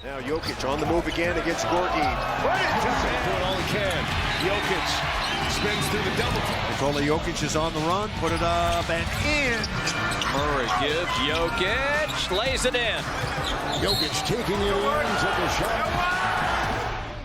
Now Jokic on the move again against Gorgui. Right into doing all he can. Jokic spins through the double. Nikola Jokic is on the run. Put it up and in. Murray gives Jokic, lays it in. Jokic taking it in, took a shot.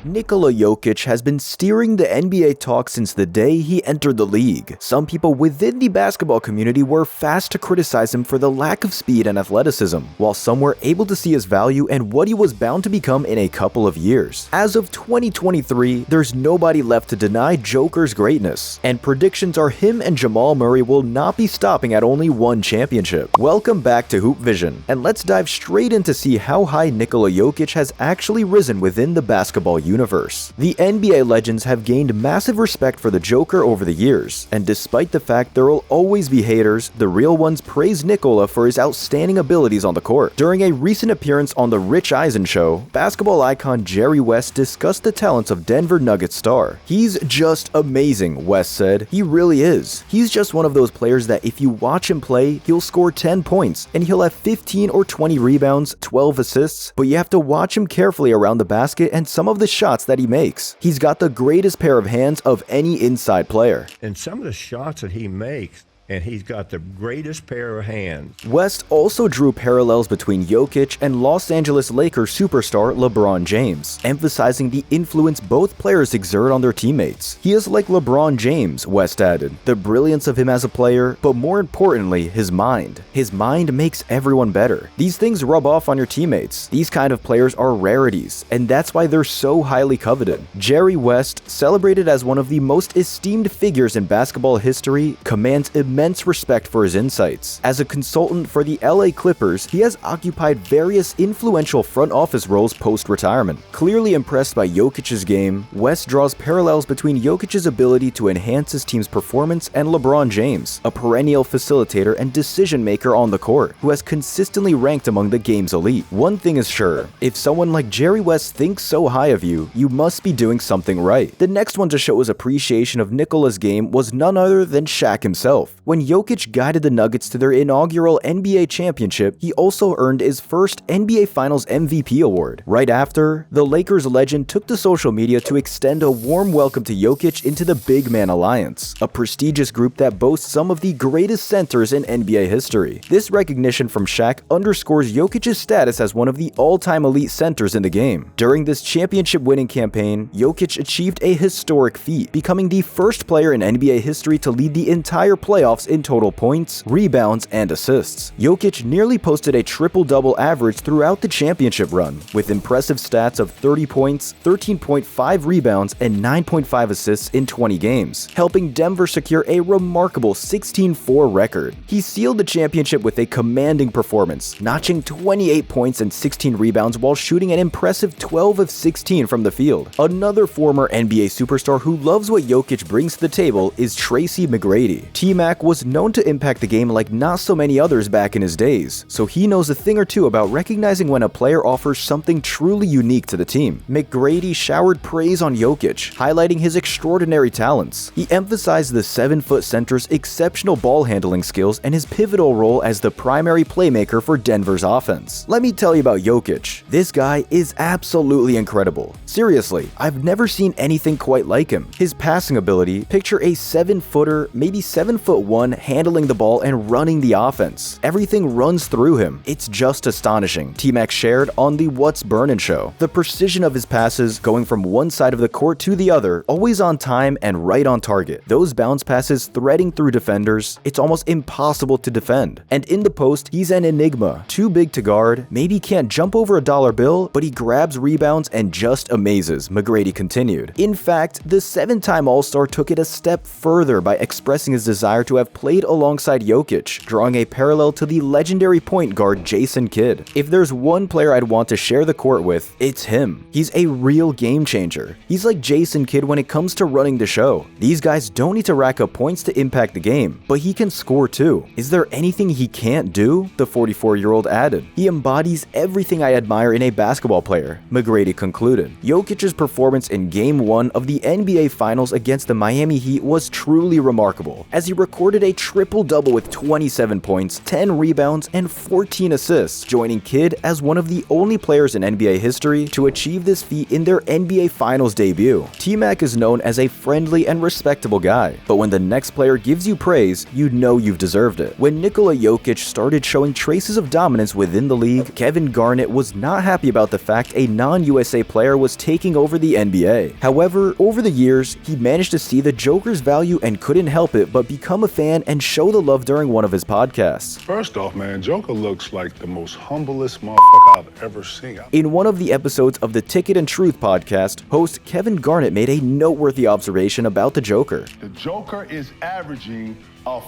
Nikola Jokic has been steering the NBA talk since the day he entered the league. Some people within the basketball community were fast to criticize him for the lack of speed and athleticism, while some were able to see his value and what he was bound to become in a couple of years. As of 2023, there's nobody left to deny Joker's greatness, and predictions are him and Jamal Murray will not be stopping at only one championship. Welcome back to Hoop Vision, and let's dive straight in to see how high Nikola Jokic has actually risen within the basketball universe. The NBA legends have gained massive respect for the Joker over the years, and despite the fact there will always be haters, the real ones praise Nikola for his outstanding abilities on the court. During a recent appearance on The Rich Eisen Show, basketball icon Jerry West discussed the talents of Denver Nuggets star. "He's just amazing," West said. "He really is. He's just one of those players that if you watch him play, he'll score 10 points, and he'll have 15 or 20 rebounds, 12 assists, but you have to watch him carefully around the basket and some of the shots that he makes. He's got the greatest pair of hands of any inside player." And some of the shots that he makes, and he's got the greatest pair of hands. West also drew parallels between Jokic and Los Angeles Lakers superstar LeBron James, emphasizing the influence both players exert on their teammates. "He is like LeBron James," West added. "The brilliance of him as a player, but more importantly, his mind. His mind makes everyone better. These things rub off on your teammates. These kind of players are rarities, and that's why they're so highly coveted." Jerry West, celebrated as one of the most esteemed figures in basketball history, commands immense respect for his insights. As a consultant for the LA Clippers, he has occupied various influential front office roles post-retirement. Clearly impressed by Jokic's game, West draws parallels between Jokic's ability to enhance his team's performance and LeBron James, a perennial facilitator and decision-maker on the court, who has consistently ranked among the game's elite. One thing is sure, if someone like Jerry West thinks so high of you, you must be doing something right. The next one to show his appreciation of Nikola's game was none other than Shaq himself. When Jokic guided the Nuggets to their inaugural NBA championship, he also earned his first NBA Finals MVP award. Right after, the Lakers legend took to social media to extend a warm welcome to Jokic into the Big Man Alliance, a prestigious group that boasts some of the greatest centers in NBA history. This recognition from Shaq underscores Jokic's status as one of the all-time elite centers in the game. During this championship-winning campaign, Jokic achieved a historic feat, becoming the first player in NBA history to lead the entire playoffs in total points, rebounds, and assists. Jokic nearly posted a triple-double average throughout the championship run, with impressive stats of 30 points, 13.5 rebounds, and 9.5 assists in 20 games, helping Denver secure a remarkable 16-4 record. He sealed the championship with a commanding performance, notching 28 points and 16 rebounds while shooting an impressive 12 of 16 from the field. Another former NBA superstar who loves what Jokic brings to the table is Tracy McGrady. T-Mac was known to impact the game like not so many others back in his days, so he knows a thing or two about recognizing when a player offers something truly unique to the team. McGrady showered praise on Jokic, highlighting his extraordinary talents. He emphasized the 7-foot center's exceptional ball handling skills and his pivotal role as the primary playmaker for Denver's offense. Let me tell you about Jokic. This guy is absolutely incredible. Seriously, I've never seen anything quite like him. His passing ability, picture a 7-footer, maybe 7'1", handling the ball and running the offense. Everything runs through him. It's just astonishing, T-Mac shared on the What's Burnin' show. The precision of his passes, going from one side of the court to the other, always on time and right on target. Those bounce passes threading through defenders, it's almost impossible to defend. And in the post, he's an enigma. Too big to guard, maybe can't jump over a dollar bill, but he grabs rebounds and just amazes, McGrady continued. In fact, the 7-time All-Star took it a step further by expressing his desire to have played alongside Jokic, drawing a parallel to the legendary point guard Jason Kidd. "If there's one player I'd want to share the court with, it's him. He's a real game changer. He's like Jason Kidd when it comes to running the show. These guys don't need to rack up points to impact the game, but he can score too. Is there anything he can't do?" the 44-year-old added. "He embodies everything I admire in a basketball player," McGrady concluded. Jokic's performance in Game 1 of the NBA Finals against the Miami Heat was truly remarkable, as he recorded recorded a triple-double with 27 points, 10 rebounds, and 14 assists, joining Kidd as one of the only players in NBA history to achieve this feat in their NBA Finals debut. T-Mac is known as a friendly and respectable guy, but when the next player gives you praise, you know you've deserved it. When Nikola Jokic started showing traces of dominance within the league, Kevin Garnett was not happy about the fact a non-USA player was taking over the NBA. However, over the years, he managed to see the Joker's value and couldn't help it but become a fan and show the love during one of his podcasts. First off, man, Joker looks like the most humblest motherfucker I've ever seen. In one of the episodes of the Ticket and Truth podcast, host Kevin Garnett made a noteworthy observation about the Joker. The Joker is averaging a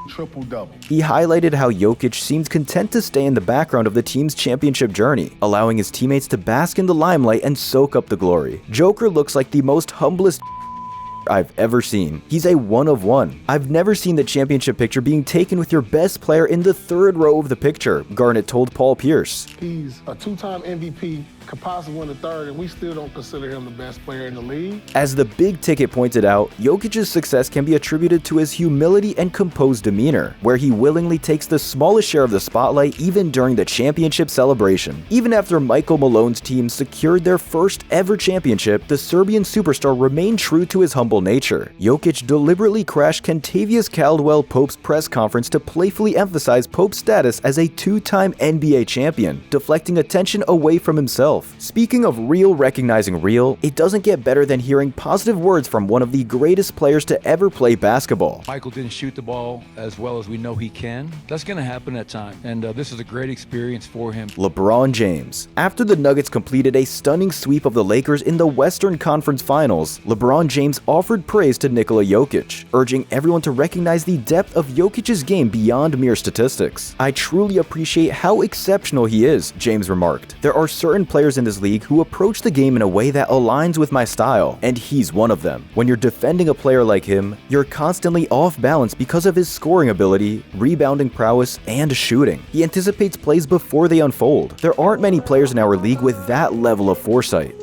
triple-double. He highlighted how Jokic seemed content to stay in the background of the team's championship journey, allowing his teammates to bask in the limelight and soak up the glory. Joker looks like the most humblest I've ever seen. He's a one of one. I've never seen the championship picture being taken with your best player in the third row of the picture, Garnett told Paul Pierce. He's a two-time MVP, could possibly win the third, and we still don't consider him the best player in the league. As the Big Ticket pointed out, Jokic's success can be attributed to his humility and composed demeanor, where he willingly takes the smallest share of the spotlight even during the championship celebration. Even after Michael Malone's team secured their first ever championship, the Serbian superstar remained true to his humble nature. Jokic deliberately crashed Kentavious Caldwell-Pope's press conference to playfully emphasize Pope's status as a two-time NBA champion, deflecting attention away from himself. Speaking of real recognizing real, it doesn't get better than hearing positive words from one of the greatest players to ever play basketball. Michael didn't shoot the ball as well as we know he can. That's going to happen at times, and this is a great experience for him. LeBron James. After the Nuggets completed a stunning sweep of the Lakers in the Western Conference Finals, LeBron James offered praise to Nikola Jokic, urging everyone to recognize the depth of Jokic's game beyond mere statistics. "I truly appreciate how exceptional he is," James remarked. "There are certain players in this league who approach the game in a way that aligns with my style, and he's one of them. When you're defending a player like him, you're constantly off balance because of his scoring ability, rebounding prowess, and shooting. He anticipates plays before they unfold. There aren't many players in our league with that level of foresight."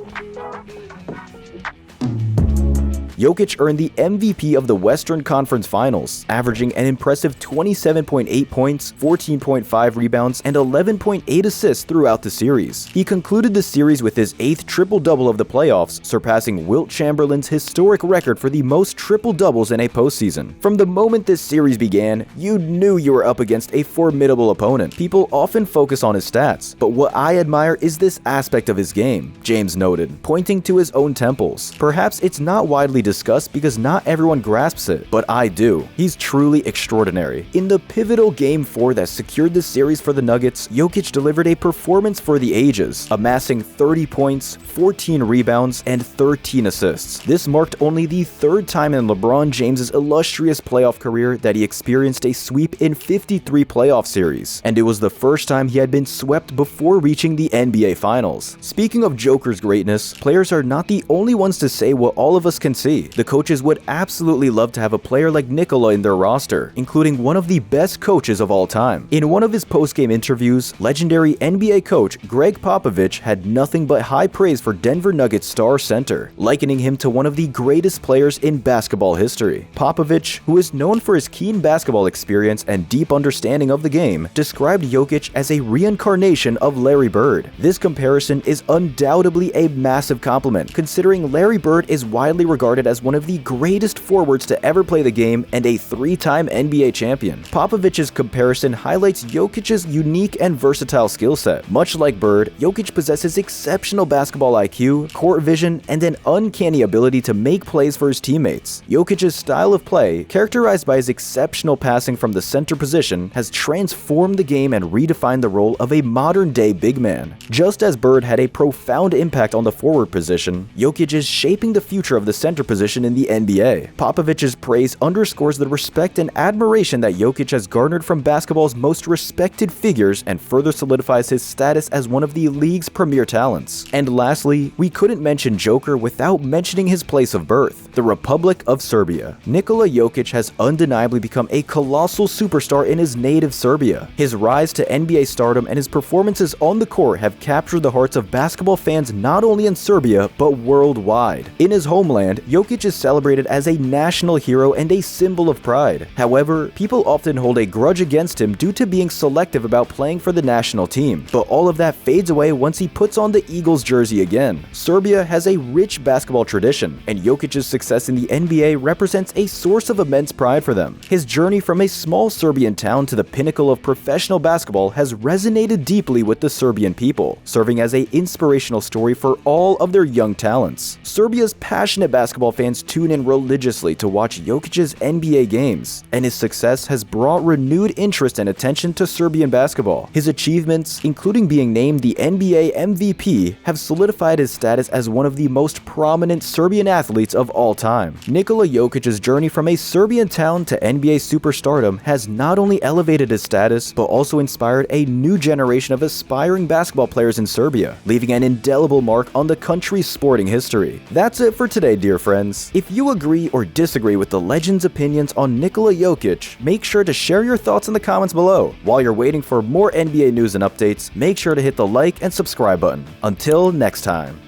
Jokic earned the MVP of the Western Conference Finals, averaging an impressive 27.8 points, 14.5 rebounds, and 11.8 assists throughout the series. He concluded the series with his 8th triple-double of the playoffs, surpassing Wilt Chamberlain's historic record for the most triple-doubles in a postseason. From the moment this series began, you knew you were up against a formidable opponent. People often focus on his stats, but what I admire is this aspect of his game, James noted, pointing to his own temples. Perhaps it's not widely discussed because not everyone grasps it, but I do. He's truly extraordinary. In the pivotal Game 4 that secured the series for the Nuggets, Jokic delivered a performance for the ages, amassing 30 points, 14 rebounds, and 13 assists. This marked only the third time in LeBron James's illustrious playoff career that he experienced a sweep in 53 playoff series, and it was the first time he had been swept before reaching the NBA Finals. Speaking of Joker's greatness, players are not the only ones to say what all of us can see. The coaches would absolutely love to have a player like Nikola in their roster, including one of the best coaches of all time. In one of his post-game interviews, legendary NBA coach Greg Popovich had nothing but high praise for Denver Nuggets star center, likening him to one of the greatest players in basketball history. Popovich, who is known for his keen basketball experience and deep understanding of the game, described Jokic as a reincarnation of Larry Bird. This comparison is undoubtedly a massive compliment, considering Larry Bird is widely regarded as one of the greatest forwards to ever play the game and a 3-time NBA champion. Popovich's comparison highlights Jokic's unique and versatile skill set. Much like Bird, Jokic possesses exceptional basketball IQ, court vision, and an uncanny ability to make plays for his teammates. Jokic's style of play, characterized by his exceptional passing from the center position, has transformed the game and redefined the role of a modern-day big man. Just as Bird had a profound impact on the forward position, Jokic is shaping the future of the center position in the NBA. Popovich's praise underscores the respect and admiration that Jokic has garnered from basketball's most respected figures and further solidifies his status as one of the league's premier talents. And lastly, we couldn't mention Joker without mentioning his place of birth, the Republic of Serbia. Nikola Jokic has undeniably become a colossal superstar in his native Serbia. His rise to NBA stardom and his performances on the court have captured the hearts of basketball fans not only in Serbia, but worldwide. In his homeland, Jokic Jokic is celebrated as a national hero and a symbol of pride. However, people often hold a grudge against him due to being selective about playing for the national team, but all of that fades away once he puts on the Eagles jersey again. Serbia has a rich basketball tradition, and Jokic's success in the NBA represents a source of immense pride for them. His journey from a small Serbian town to the pinnacle of professional basketball has resonated deeply with the Serbian people, serving as an inspirational story for all of their young talents. Serbia's passionate basketball fans tune in religiously to watch Jokic's NBA games, and his success has brought renewed interest and attention to Serbian basketball. His achievements, including being named the NBA MVP, have solidified his status as one of the most prominent Serbian athletes of all time. Nikola Jokic's journey from a Serbian town to NBA superstardom has not only elevated his status, but also inspired a new generation of aspiring basketball players in Serbia, leaving an indelible mark on the country's sporting history. That's it for today, dear friends. If you agree or disagree with the legend's opinions on Nikola Jokic, make sure to share your thoughts in the comments below. While you're waiting for more NBA news and updates, make sure to hit the like and subscribe button. Until next time.